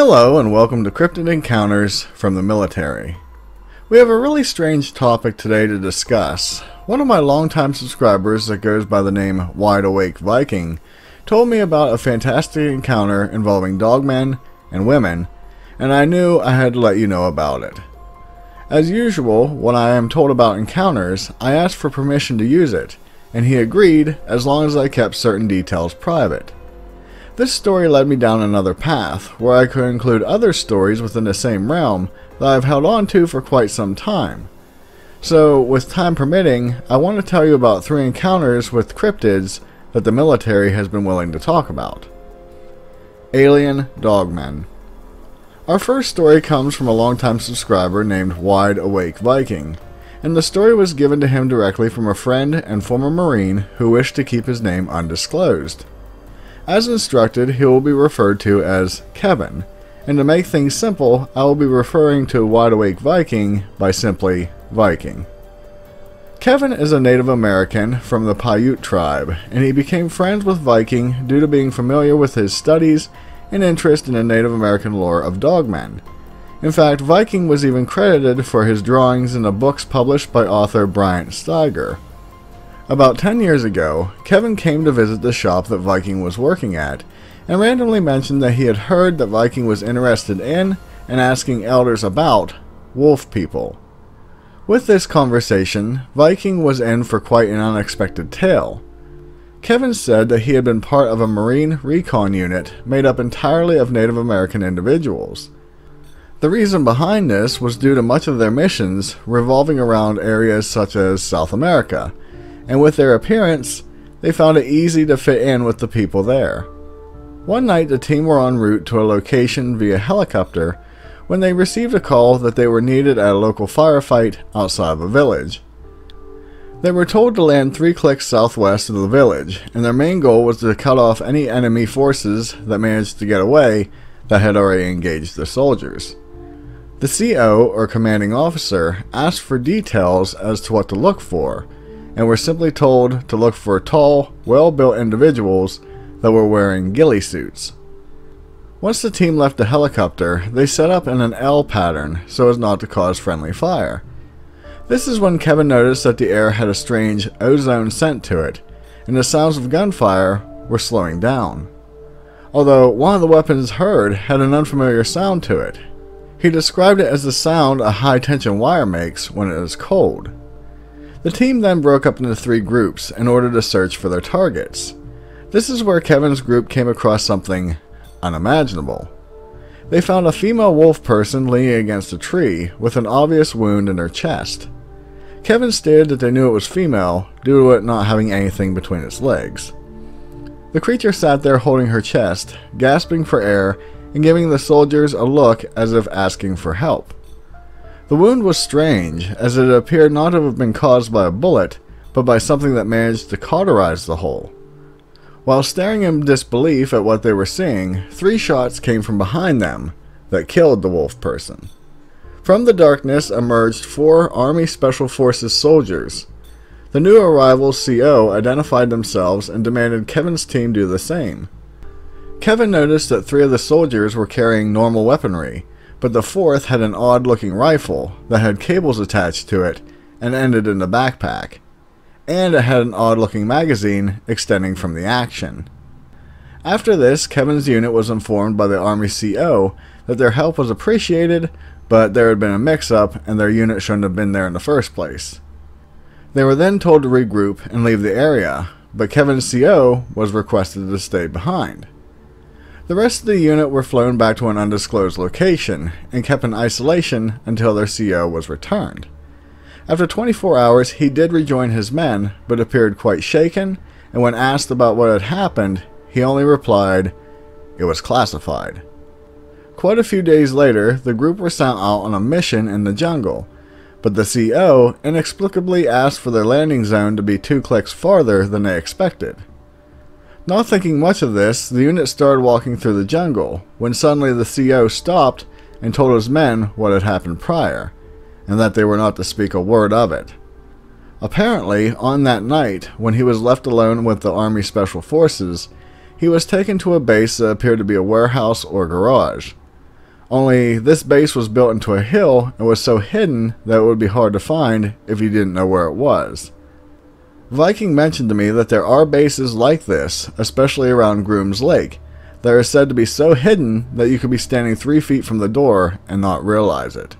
Hello and welcome to Cryptid Encounters from the military. We have a really strange topic today to discuss. One of my longtime subscribers that goes by the name WIDEAWAKEVIKIng told me about a fantastic encounter involving dogmen and women, and I knew I had to let you know about it. As usual, when I am told about encounters, I ask for permission to use it, and he agreed as long as I kept certain details private. This story led me down another path, where I could include other stories within the same realm that I've held on to for quite some time. So, with time permitting, I want to tell you about 3 encounters with cryptids that the military has been willing to talk about. Alien Dogmen. Our first story comes from a longtime subscriber named WIDEAWAKEVIKIng, and the story was given to him directly from a friend and former Marine who wished to keep his name undisclosed. As instructed, he will be referred to as Kevin, and to make things simple, I will be referring to WIDEAWAKEVIKIng by simply Viking. Kevin is a Native American from the Paiute tribe, and he became friends with Viking due to being familiar with his studies and interest in the Native American lore of dogmen. In fact, Viking was even credited for his drawings in the books published by author Bryant Steiger. About 10 years ago, Kevin came to visit the shop that Viking was working at, and randomly mentioned that he had heard that Viking was interested in, and asking elders about, wolf people. With this conversation, Viking was in for quite an unexpected tale. Kevin said that he had been part of a Marine recon unit made up entirely of Native American individuals. The reason behind this was due to much of their missions revolving around areas such as South America, and with their appearance, they found it easy to fit in with the people there. One night the team were en route to a location via helicopter when they received a call that they were needed at a local firefight outside of a village. They were told to land 3 clicks southwest of the village, and their main goal was to cut off any enemy forces that managed to get away that had already engaged the soldiers. The CO, or commanding officer, asked for details as to what to look for, and were simply told to look for tall, well-built individuals that were wearing ghillie suits. Once the team left the helicopter, they set up in an L pattern so as not to cause friendly fire. This is when Kevin noticed that the air had a strange ozone scent to it, and the sounds of gunfire were slowing down. Although one of the weapons heard had an unfamiliar sound to it. He described it as the sound a high-tension wire makes when it is cold. The team then broke up into 3 groups in order to search for their targets. This is where Kevin's group came across something unimaginable. They found a female wolf person leaning against a tree with an obvious wound in her chest. Kevin stated that they knew it was female due to it not having anything between its legs. The creature sat there holding her chest, gasping for air and giving the soldiers a look as if asking for help. The wound was strange, as it appeared not to have been caused by a bullet, but by something that managed to cauterize the hole. While staring in disbelief at what they were seeing, 3 shots came from behind them that killed the wolf person. From the darkness emerged 4 Army Special Forces soldiers. The new arrivals CO identified themselves and demanded Kevin's team do the same. Kevin noticed that 3 of the soldiers were carrying normal weaponry, but the 4th had an odd-looking rifle that had cables attached to it and ended in the backpack, and it had an odd-looking magazine extending from the action. After this, Kevin's unit was informed by the Army CO that their help was appreciated, but there had been a mix-up and their unit shouldn't have been there in the first place. They were then told to regroup and leave the area, but Kevin's CO was requested to stay behind. The rest of the unit were flown back to an undisclosed location and kept in isolation until their CO was returned. After 24 hours, he did rejoin his men, but appeared quite shaken, and when asked about what had happened, he only replied, "It was classified." Quite a few days later, the group were sent out on a mission in the jungle, but the CO inexplicably asked for their landing zone to be 2 clicks farther than they expected. Not thinking much of this, the unit started walking through the jungle, when suddenly the CO stopped and told his men what had happened prior, and that they were not to speak a word of it. Apparently, on that night, when he was left alone with the Army Special Forces, he was taken to a base that appeared to be a warehouse or garage. Only this base was built into a hill and was so hidden that it would be hard to find if you didn't know where it was. Viking mentioned to me that there are bases like this, especially around Grooms Lake, that are said to be so hidden that you could be standing 3 feet from the door and not realize it.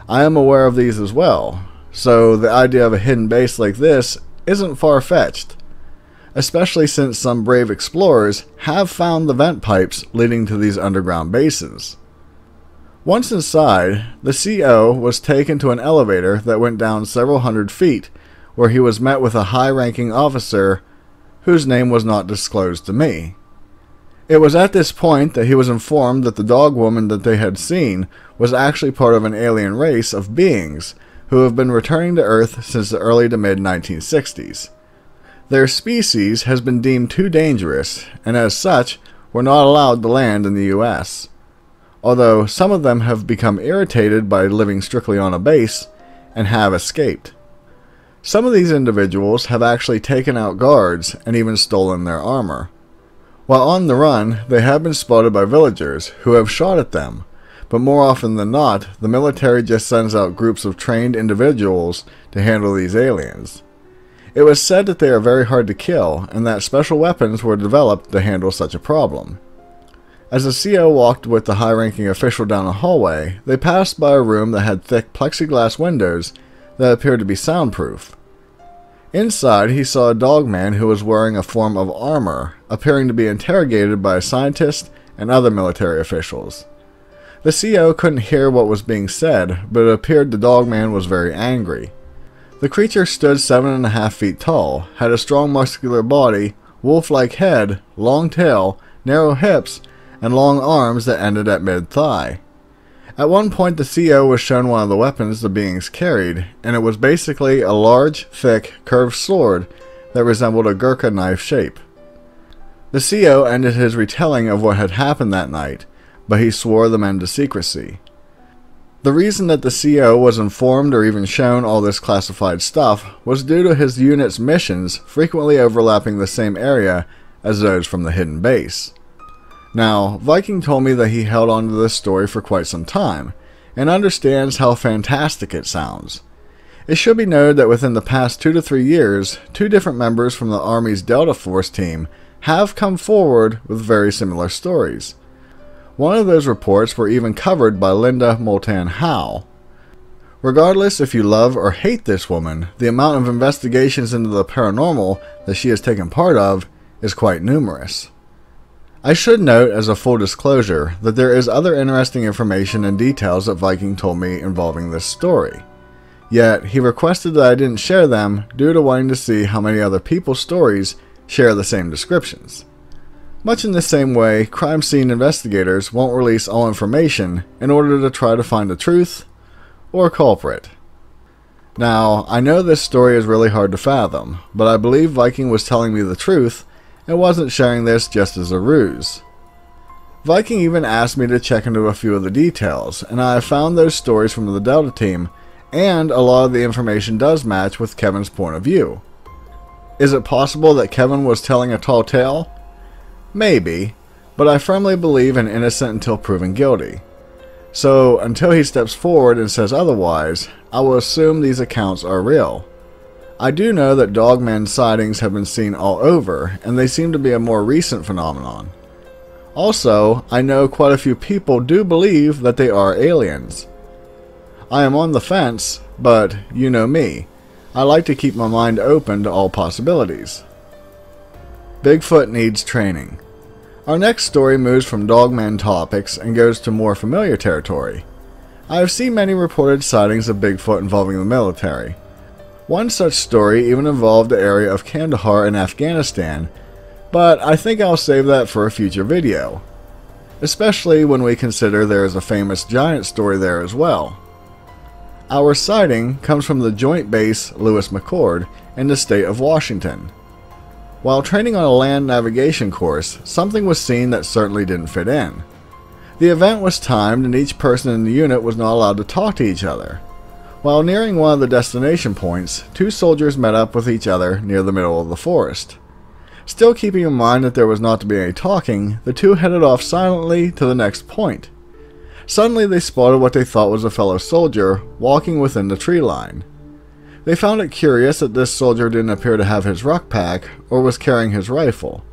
I am aware of these as well, so the idea of a hidden base like this isn't far-fetched, especially since some brave explorers have found the vent pipes leading to these underground bases. Once inside, the CO was taken to an elevator that went down several hundred feet, where he was met with a high-ranking officer whose name was not disclosed to me. It was at this point that he was informed that the dog woman that they had seen was actually part of an alien race of beings who have been returning to Earth since the early to mid-1960s. Their species has been deemed too dangerous, and as such, were not allowed to land in the US. Although some of them have become irritated by living strictly on a base and have escaped. Some of these individuals have actually taken out guards and even stolen their armor. While on the run, they have been spotted by villagers who have shot at them, but more often than not, the military just sends out groups of trained individuals to handle these aliens. It was said that they are very hard to kill, and that special weapons were developed to handle such a problem. As the CO walked with the high-ranking official down a hallway, they passed by a room that had thick plexiglass windows that appeared to be soundproof. Inside, he saw a dogman who was wearing a form of armor, appearing to be interrogated by a scientist and other military officials. The CO couldn't hear what was being said, but it appeared the dogman was very angry. The creature stood 7.5 feet tall, had a strong muscular body, wolf-like head, long tail, narrow hips, and long arms that ended at mid-thigh. At one point the CO was shown one of the weapons the beings carried, and it was basically a large, thick, curved sword that resembled a Gurkha knife shape. The CO ended his retelling of what had happened that night, but he swore the men to secrecy. The reason that the CO was informed or even shown all this classified stuff was due to his unit's missions frequently overlapping the same area as those from the hidden base. Now, Viking told me that he held on to this story for quite some time, and understands how fantastic it sounds. It should be noted that within the past 2 to 3 years, 2 different members from the Army's Delta Force team have come forward with very similar stories. One of those reports were even covered by Linda Moulton Howe. Regardless if you love or hate this woman, the amount of investigations into the paranormal that she has taken part of is quite numerous. I should note, as a full disclosure, that there is other interesting information and details that Viking told me involving this story. Yet, he requested that I didn't share them due to wanting to see how many other people's stories share the same descriptions. Much in the same way, crime scene investigators won't release all information in order to try to find the truth or culprit. Now, I know this story is really hard to fathom, but I believe Viking was telling me the truth and wasn't sharing this just as a ruse. Viking even asked me to check into a few of the details, and I have found those stories from the Delta team, and a lot of the information does match with Kevin's point of view. Is it possible that Kevin was telling a tall tale? Maybe, but I firmly believe in innocent until proven guilty. So, until he steps forward and says otherwise, I will assume these accounts are real. I do know that Dogman sightings have been seen all over, and they seem to be a more recent phenomenon. Also, I know quite a few people do believe that they are aliens. I am on the fence, but you know me. I like to keep my mind open to all possibilities. Bigfoot needs training. Our next story moves from Dogman topics and goes to more familiar territory. I have seen many reported sightings of Bigfoot involving the military. One such story even involved the area of Kandahar in Afghanistan, but I think I'll save that for a future video, especially when we consider there is a famous giant story there as well. Our sighting comes from the Joint Base Lewis McChord in the state of Washington. While training on a land navigation course, something was seen that certainly didn't fit in. The event was timed and each person in the unit was not allowed to talk to each other. While nearing one of the destination points, 2 soldiers met up with each other near the middle of the forest. Still keeping in mind that there was not to be any talking, the 2 headed off silently to the next point. Suddenly they spotted what they thought was a fellow soldier walking within the tree line. They found it curious that this soldier didn't appear to have his rucksack or was carrying his rifle.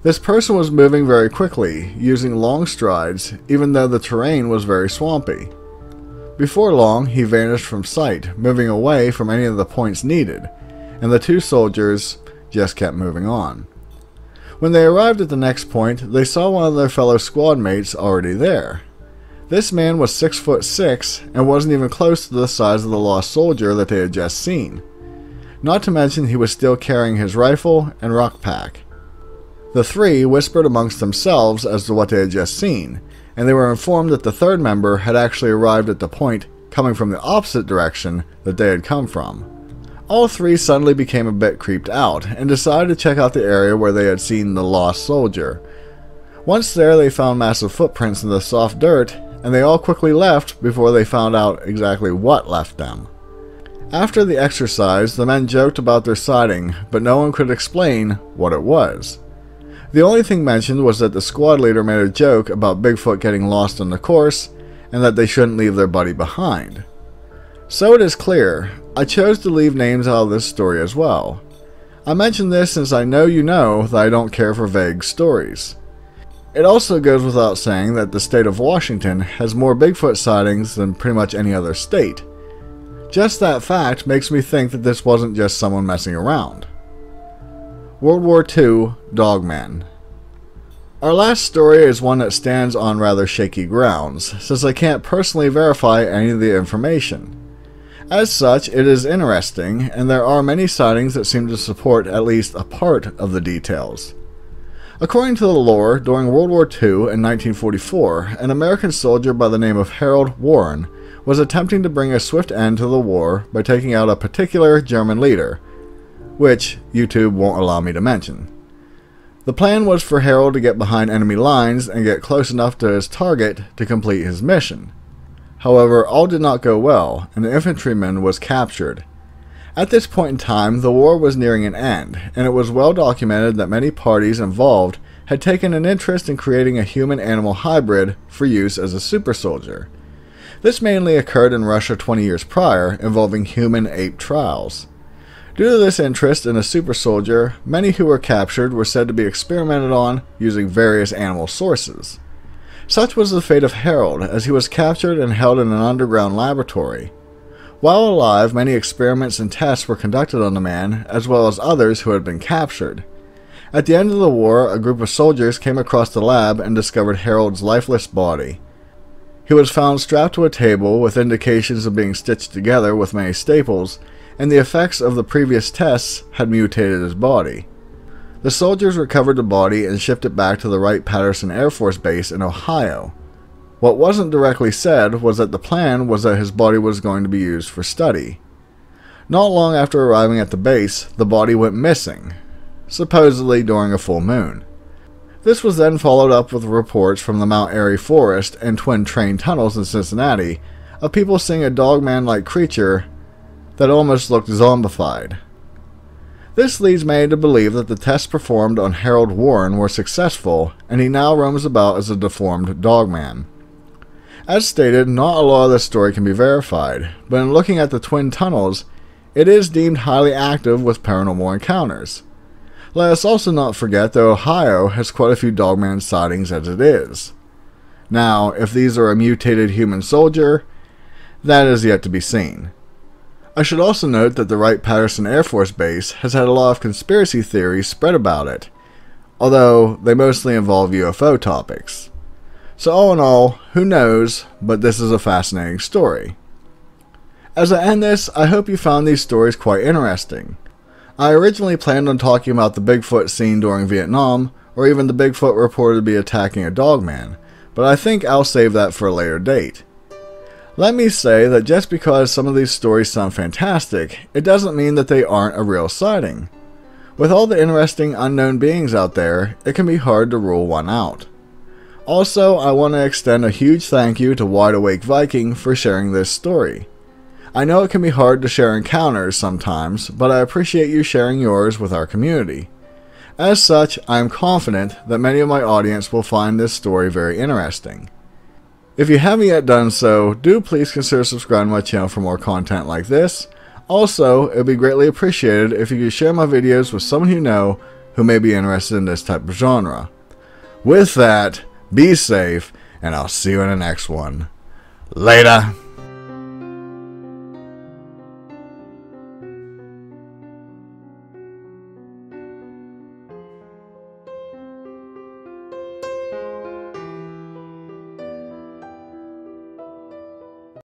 This person was moving very quickly, using long strides, even though the terrain was very swampy. Before long, he vanished from sight, moving away from any of the points needed, and the two soldiers just kept moving on. When they arrived at the next point, they saw one of their fellow squad mates already there. This man was 6'6" and wasn't even close to the size of the lost soldier that they had just seen. Not to mention he was still carrying his rifle and rucksack. The three whispered amongst themselves as to what they had just seen, and they were informed that the third member had actually arrived at the point coming from the opposite direction that they had come from. All three suddenly became a bit creeped out and decided to check out the area where they had seen the lost soldier. Once there, they found massive footprints in the soft dirt, and they all quickly left before they found out exactly what left them. After the exercise, the men joked about their sighting, but no one could explain what it was. The only thing mentioned was that the squad leader made a joke about Bigfoot getting lost on the course, and that they shouldn't leave their buddy behind. So it is clear, I chose to leave names out of this story as well. I mention this since I know you know that I don't care for vague stories. It also goes without saying that the state of Washington has more Bigfoot sightings than pretty much any other state. Just that fact makes me think that this wasn't just someone messing around. World War II, Dogman. Our last story is one that stands on rather shaky grounds, since I can't personally verify any of the information. As such, it is interesting, and there are many sightings that seem to support at least a part of the details. According to the lore, during World War II in 1944, an American soldier by the name of Harold Warren was attempting to bring a swift end to the war by taking out a particular German leader, which YouTube won't allow me to mention. The plan was for Harold to get behind enemy lines and get close enough to his target to complete his mission. However, all did not go well, and the infantryman was captured. At this point in time, the war was nearing an end, and it was well documented that many parties involved had taken an interest in creating a human-animal hybrid for use as a super soldier. This mainly occurred in Russia 20 years prior, involving human-ape trials. Due to this interest in a super soldier, many who were captured were said to be experimented on using various animal sources. Such was the fate of Harold, as he was captured and held in an underground laboratory. While alive, many experiments and tests were conducted on the man, as well as others who had been captured. At the end of the war, a group of soldiers came across the lab and discovered Harold's lifeless body. He was found strapped to a table with indications of being stitched together with many staples, and the effects of the previous tests had mutated his body. The soldiers recovered the body and shipped it back to the Wright-Patterson Air Force Base in Ohio. What wasn't directly said was that the plan was that his body was going to be used for study. Not long after arriving at the base, the body went missing, supposedly during a full moon. This was then followed up with reports from the Mount Airy Forest and Twin Train tunnels in Cincinnati of people seeing a dogman-like creature that almost looked zombified. This leads many to believe that the tests performed on Harold Warren were successful, and he now roams about as a deformed dogman. As stated, not a lot of this story can be verified, but in looking at the twin tunnels, it is deemed highly active with paranormal encounters. Let us also not forget that Ohio has quite a few dogman sightings as it is. Now, if these are a mutated human soldier, that is yet to be seen. I should also note that the Wright-Patterson Air Force Base has had a lot of conspiracy theories spread about it, although they mostly involve UFO topics. So all in all, who knows, but this is a fascinating story. As I end this, I hope you found these stories quite interesting. I originally planned on talking about the Bigfoot seen during Vietnam, or even the Bigfoot reported to be attacking a dogman, but I think I'll save that for a later date. Let me say that just because some of these stories sound fantastic, it doesn't mean that they aren't a real sighting. With all the interesting unknown beings out there, it can be hard to rule one out. Also, I want to extend a huge thank you to WIDEAWAKEVIKING for sharing this story. I know it can be hard to share encounters sometimes, but I appreciate you sharing yours with our community. As such, I am confident that many of my audience will find this story very interesting. If you haven't yet done so, do please consider subscribing to my channel for more content like this. Also, it would be greatly appreciated if you could share my videos with someone you know who may be interested in this type of genre. With that, be safe, and I'll see you in the next one. Later.